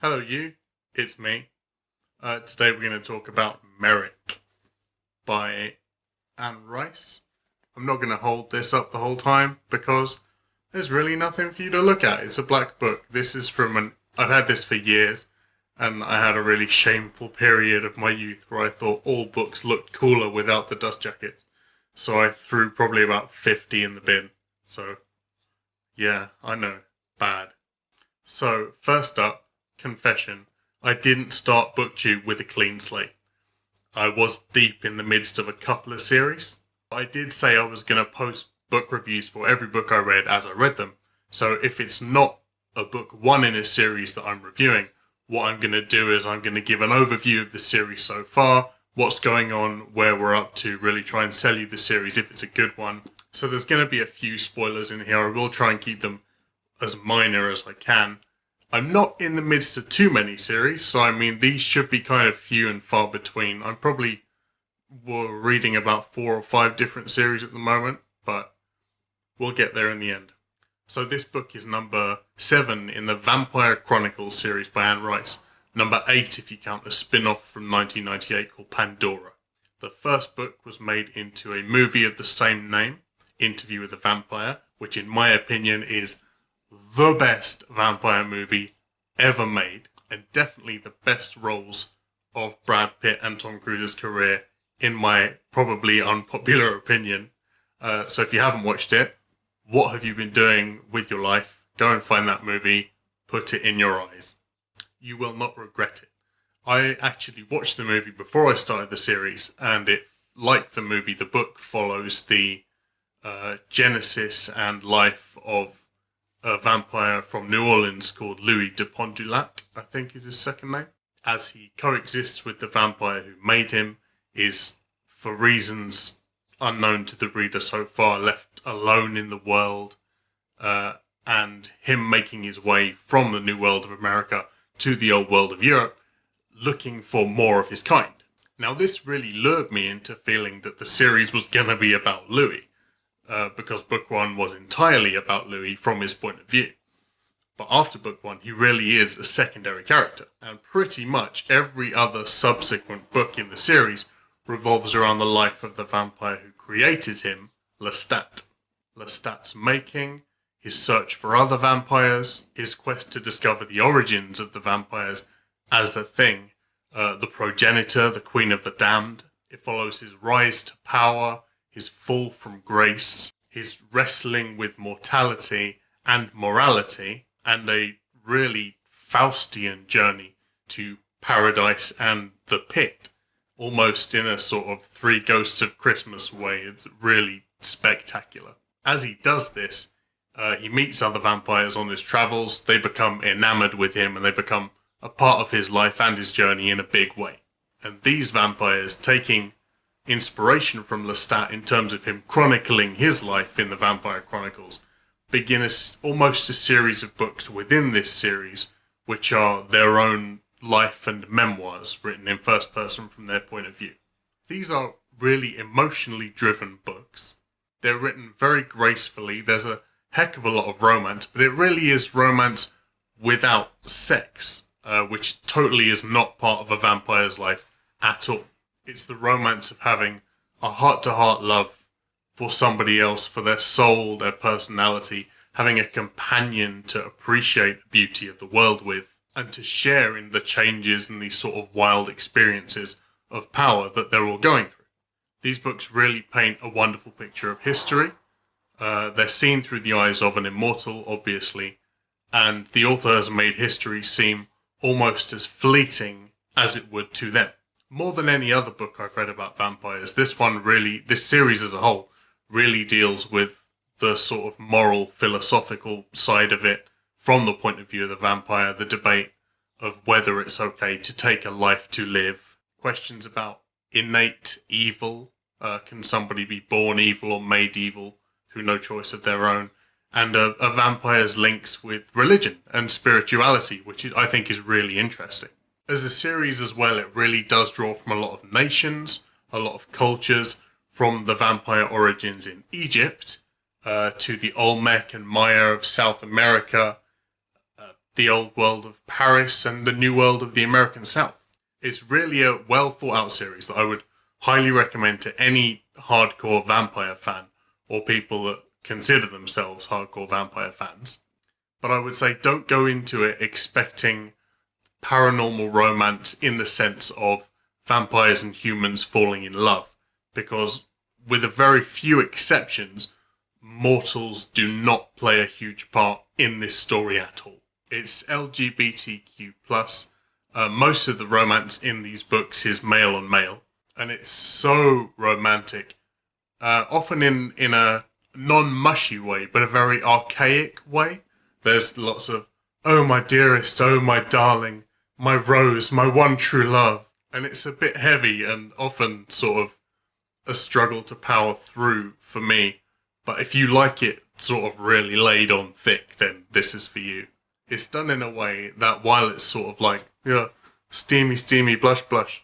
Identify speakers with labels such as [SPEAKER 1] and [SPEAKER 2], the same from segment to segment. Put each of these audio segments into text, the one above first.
[SPEAKER 1] Hello, you. It's me. Today we're going to talk about Merrick by Anne Rice. I'm not going to hold this up the whole time because there's really nothing for you to look at. It's a black book. This is I've had this for years, and I had a really shameful period of my youth where I thought all books looked cooler without the dust jackets. So I threw probably about 50 in the bin. So, yeah, I know. Bad. So, first up, confession, I didn't start booktube with a clean slate. I was deep in the midst of a couple of series. I did say I was going to post book reviews for every book I read as I read them. So if it's not a book one in a series that I'm reviewing, what I'm going to do is I'm going to give an overview of the series so far, what's going on, where we're up to, really try and sell you the series if it's a good one. So there's going to be a few spoilers in here. I will try and keep them as minor as I can. I'm not in the midst of too many series, so I mean, these should be kind of few and far between. I'm probably reading about 4 or 5 different series at the moment, but we'll get there in the end. So this book is number 7 in the Vampire Chronicles series by Anne Rice. Number 8 if you count a spin-off from 1998 called Pandora. The first book was made into a movie of the same name, Interview with the Vampire, which in my opinion is the best vampire movie ever made, and definitely the best roles of Brad Pitt and Tom Cruise's career, in my probably unpopular opinion. So if you haven't watched it, what have you been doing with your life? Go and find that movie, put it in your eyes. You will not regret it. I actually watched the movie before I started the series, and like the movie, the book follows the genesis and life of a vampire from New Orleans called Louis de Pontdulac, I think is his second name. As he coexists with the vampire who made him, is, for reasons unknown to the reader so far, left alone in the world, and him making his way from the New World of America to the Old World of Europe, looking for more of his kind. Now, this really lured me into feeling that the series was going to be about Louis. Because book 1 was entirely about Louis from his point of view. But after book 1, he really is a secondary character. And pretty much every other subsequent book in the series revolves around the life of the vampire who created him, Lestat. Lestat's making, his search for other vampires, his quest to discover the origins of the vampires as a thing, the progenitor, the queen of the damned. It follows his rise to power, his fall from grace, his wrestling with mortality and morality, and a really Faustian journey to paradise and the pit, almost in a sort of Three Ghosts of Christmas way. It's really spectacular. As he does this, he meets other vampires on his travels. They become enamored with him, and they become a part of his life and his journey in a big way. And these vampires, taking inspiration from Lestat in terms of him chronicling his life in the Vampire Chronicles, begin almost a series of books within this series, which are their own life and memoirs written in first person from their point of view. These are really emotionally driven books. They're written very gracefully. There's a heck of a lot of romance, but it really is romance without sex, which totally is not part of a vampire's life at all. It's the romance of having a heart-to-heart love for somebody else, for their soul, their personality, having a companion to appreciate the beauty of the world with, and to share in the changes and these sort of wild experiences of power that they're all going through. These books really paint a wonderful picture of history. They're seen through the eyes of an immortal, obviously, and the author has made history seem almost as fleeting as it would to them. More than any other book I've read about vampires, this series as a whole, really deals with the sort of moral, philosophical side of it from the point of view of the vampire, the debate of whether it's okay to take a life to live, questions about innate evil, can somebody be born evil or made evil through no choice of their own, and a vampire's links with religion and spirituality, which I think is really interesting. As a series as well, it really does draw from a lot of nations, a lot of cultures, from the vampire origins in Egypt to the Olmec and Maya of South America, the old world of Paris and the new world of the American South. It's really a well thought out series that I would highly recommend to any hardcore vampire fan or people that consider themselves hardcore vampire fans. But I would say don't go into it expecting paranormal romance in the sense of vampires and humans falling in love, because with a very few exceptions, mortals do not play a huge part in this story at all. It's LGBTQ+. Most of the romance in these books is male on male, and it's so romantic, often in a non-mushy way, but a very archaic way. There's lots of, oh my dearest, oh my darling, my rose, my one true love. And it's a bit heavy and often sort of a struggle to power through for me. But if you like it sort of really laid on thick, then this is for you. It's done in a way that while it's sort of like, steamy, steamy, blush, blush,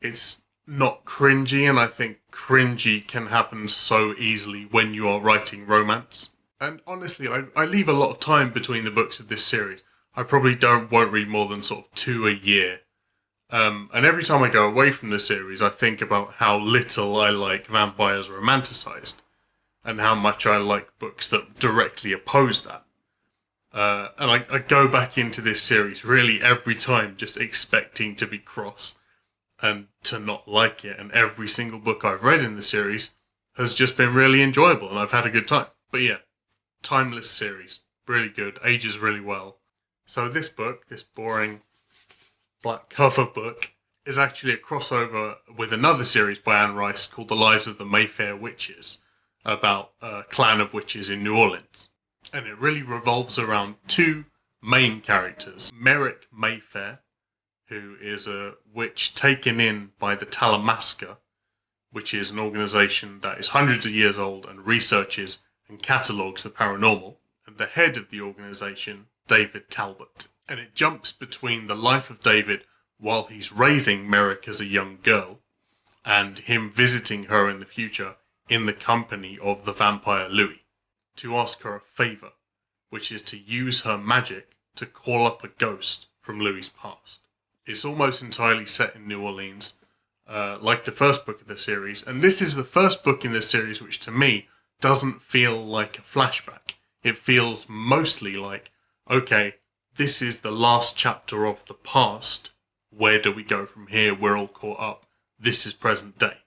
[SPEAKER 1] it's not cringy, and I think cringy can happen so easily when you are writing romance. And honestly, I leave a lot of time between the books of this series. I probably won't read more than sort of 2 a year. And every time I go away from the series, I think about how little I like vampires romanticized, and how much I like books that directly oppose that. And I go back into this series really every time just expecting to be cross and to not like it. And every single book I've read in the series has just been really enjoyable, and I've had a good time. But yeah, timeless series, really good, ages really well. So this book, this boring black cover book, is actually a crossover with another series by Anne Rice called The Lives of the Mayfair Witches, about a clan of witches in New Orleans. And it really revolves around 2 main characters. Merrick Mayfair, who is a witch taken in by the Talamasca, which is an organisation that is hundreds of years old and researches and catalogues the paranormal. And the head of the organisation, David Talbot. And it jumps between the life of David while he's raising Merrick as a young girl, and him visiting her in the future in the company of the vampire Louis, to ask her a favour, which is to use her magic to call up a ghost from Louis's past. It's almost entirely set in New Orleans, like the first book of the series, and this is the first book in this series which to me doesn't feel like a flashback. It feels mostly like, okay, this is the last chapter of the past. Where do we go from here? We're all caught up. This is present day.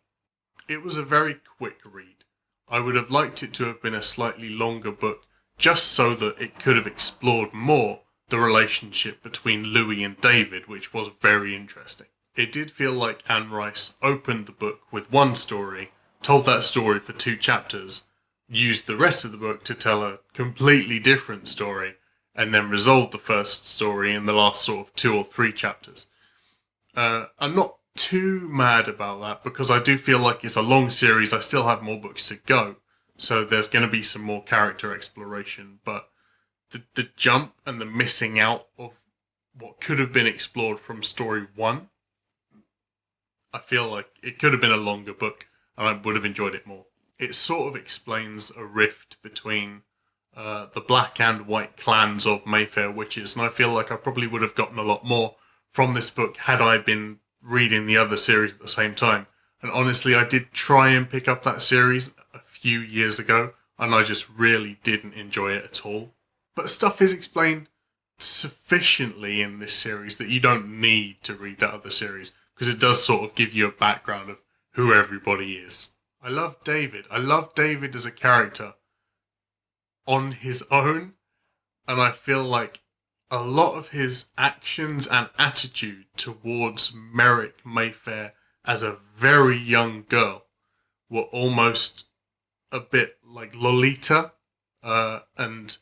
[SPEAKER 1] It was a very quick read. I would have liked it to have been a slightly longer book, just so that it could have explored more the relationship between Louis and David, which was very interesting. It did feel like Anne Rice opened the book with one story, told that story for 2 chapters, used the rest of the book to tell a completely different story, and then resolved the first story in the last sort of 2 or 3 chapters. I'm not too mad about that, because I do feel like it's a long series. I still have more books to go, so there's going to be some more character exploration, but the jump and the missing out of what could have been explored from story 1, I feel like it could have been a longer book, and I would have enjoyed it more. It sort of explains a rift between the black and white clans of Mayfair witches, and I feel like I probably would have gotten a lot more from this book had I been reading the other series at the same time. And honestly, I did try and pick up that series a few years ago, and I just really didn't enjoy it at all. But stuff is explained sufficiently in this series that you don't need to read that other series, because it does sort of give you a background of who everybody is. I love David. I love David as a character on his own, and I feel like a lot of his actions and attitude towards Merrick Mayfair as a very young girl were almost a bit like Lolita, and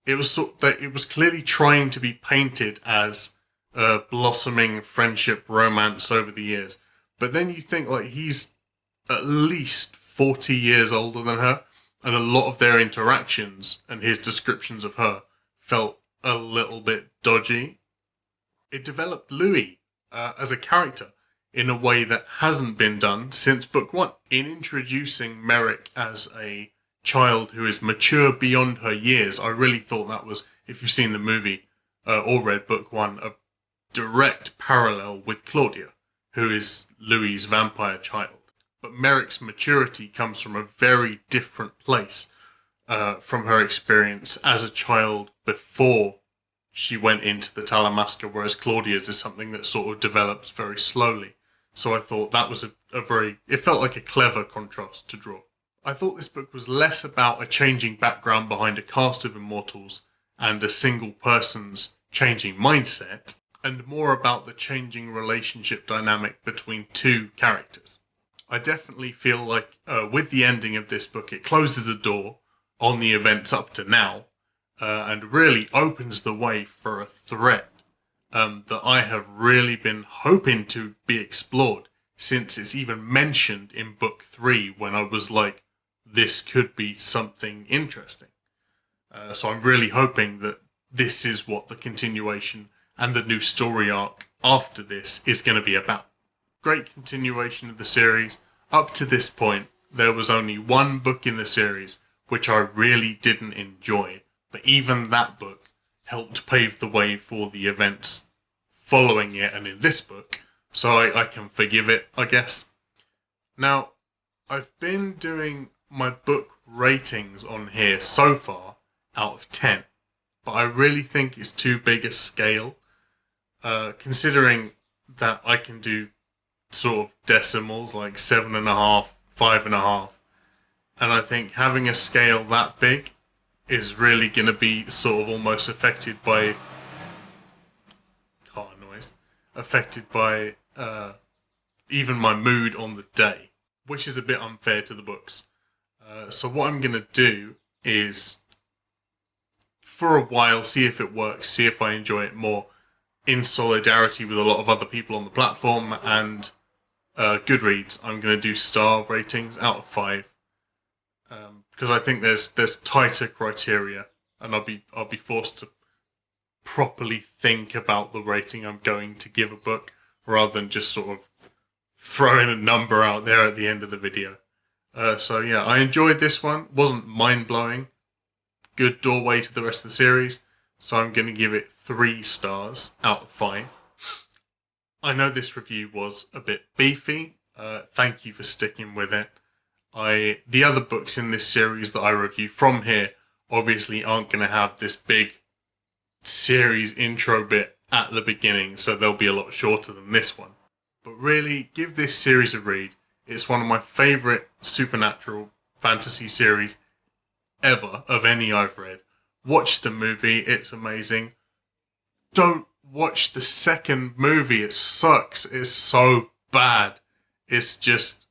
[SPEAKER 1] it was clearly trying to be painted as a blossoming friendship romance over the years. But then you think like he's at least 40 years older than her, and a lot of their interactions and his descriptions of her felt a little bit dodgy. It developed Louis as a character in a way that hasn't been done since book 1. In introducing Merrick as a child who is mature beyond her years, I really thought that was, if you've seen the movie, or read book one, a direct parallel with Claudia, who is Louis's vampire child. But Merrick's maturity comes from a very different place from her experience as a child before she went into the Talamasca, whereas Claudia's is something that sort of develops very slowly. So I thought that was it felt like a clever contrast to draw. I thought this book was less about a changing background behind a cast of immortals and a single person's changing mindset, and more about the changing relationship dynamic between two characters. I definitely feel like with the ending of this book, it closes a door on the events up to now, and really opens the way for a thread that I have really been hoping to be explored since it's even mentioned in book 3, when I was like, this could be something interesting. So I'm really hoping that this is what the continuation and the new story arc after this is going to be about. Great continuation of the series. Up to this point, there was only one book in the series which I really didn't enjoy, but even that book helped pave the way for the events following it and in this book, so I can forgive it, I guess. Now, I've been doing my book ratings on here so far out of 10, but I really think it's too big a scale, considering that I can do sort of decimals like 7.5, 5.5, and I think having a scale that big is really going to be sort of almost affected by car noise, affected by even my mood on the day, which is a bit unfair to the books. So what I'm going to do is, for a while, see if it works, see if I enjoy it more, in solidarity with a lot of other people on the platform and Goodreads. I'm going to do star ratings out of 5, because I think there's tighter criteria, and I'll be forced to properly think about the rating I'm going to give a book, rather than just sort of throwing a number out there at the end of the video. So yeah, I enjoyed this one. Wasn't mind-blowing. Good doorway to the rest of the series. So I'm going to give it 3 stars out of 5. I know this review was a bit beefy. Thank you for sticking with it. The other books in this series that I review from here obviously aren't going to have this big series intro bit at the beginning, so they'll be a lot shorter than this one. But really, give this series a read. It's one of my favourite supernatural fantasy series ever, of any I've read. Watch the movie, it's amazing. Don't watch the second movie, it sucks. It's so bad. It's just...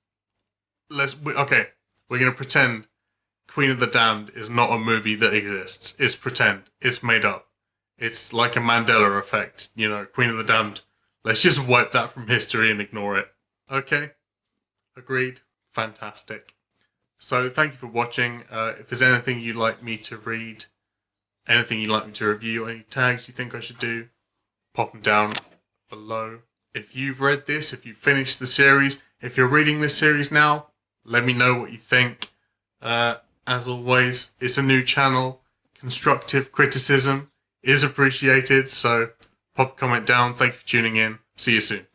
[SPEAKER 1] Okay, we're going to pretend Queen of the Damned is not a movie that exists. It's pretend. It's made up. It's like a Mandela effect. You know, Queen of the Damned. Let's just wipe that from history and ignore it. Okay? Agreed? Fantastic. So, thank you for watching. If there's anything you'd like me to read, anything you'd like me to review, any tags you think I should do, pop them down below. If you've read this, if you've finished the series, if you're reading this series now, let me know what you think. As always, it's a new channel. Constructive criticism is appreciated, so pop a comment down. Thank you for tuning in. See you soon.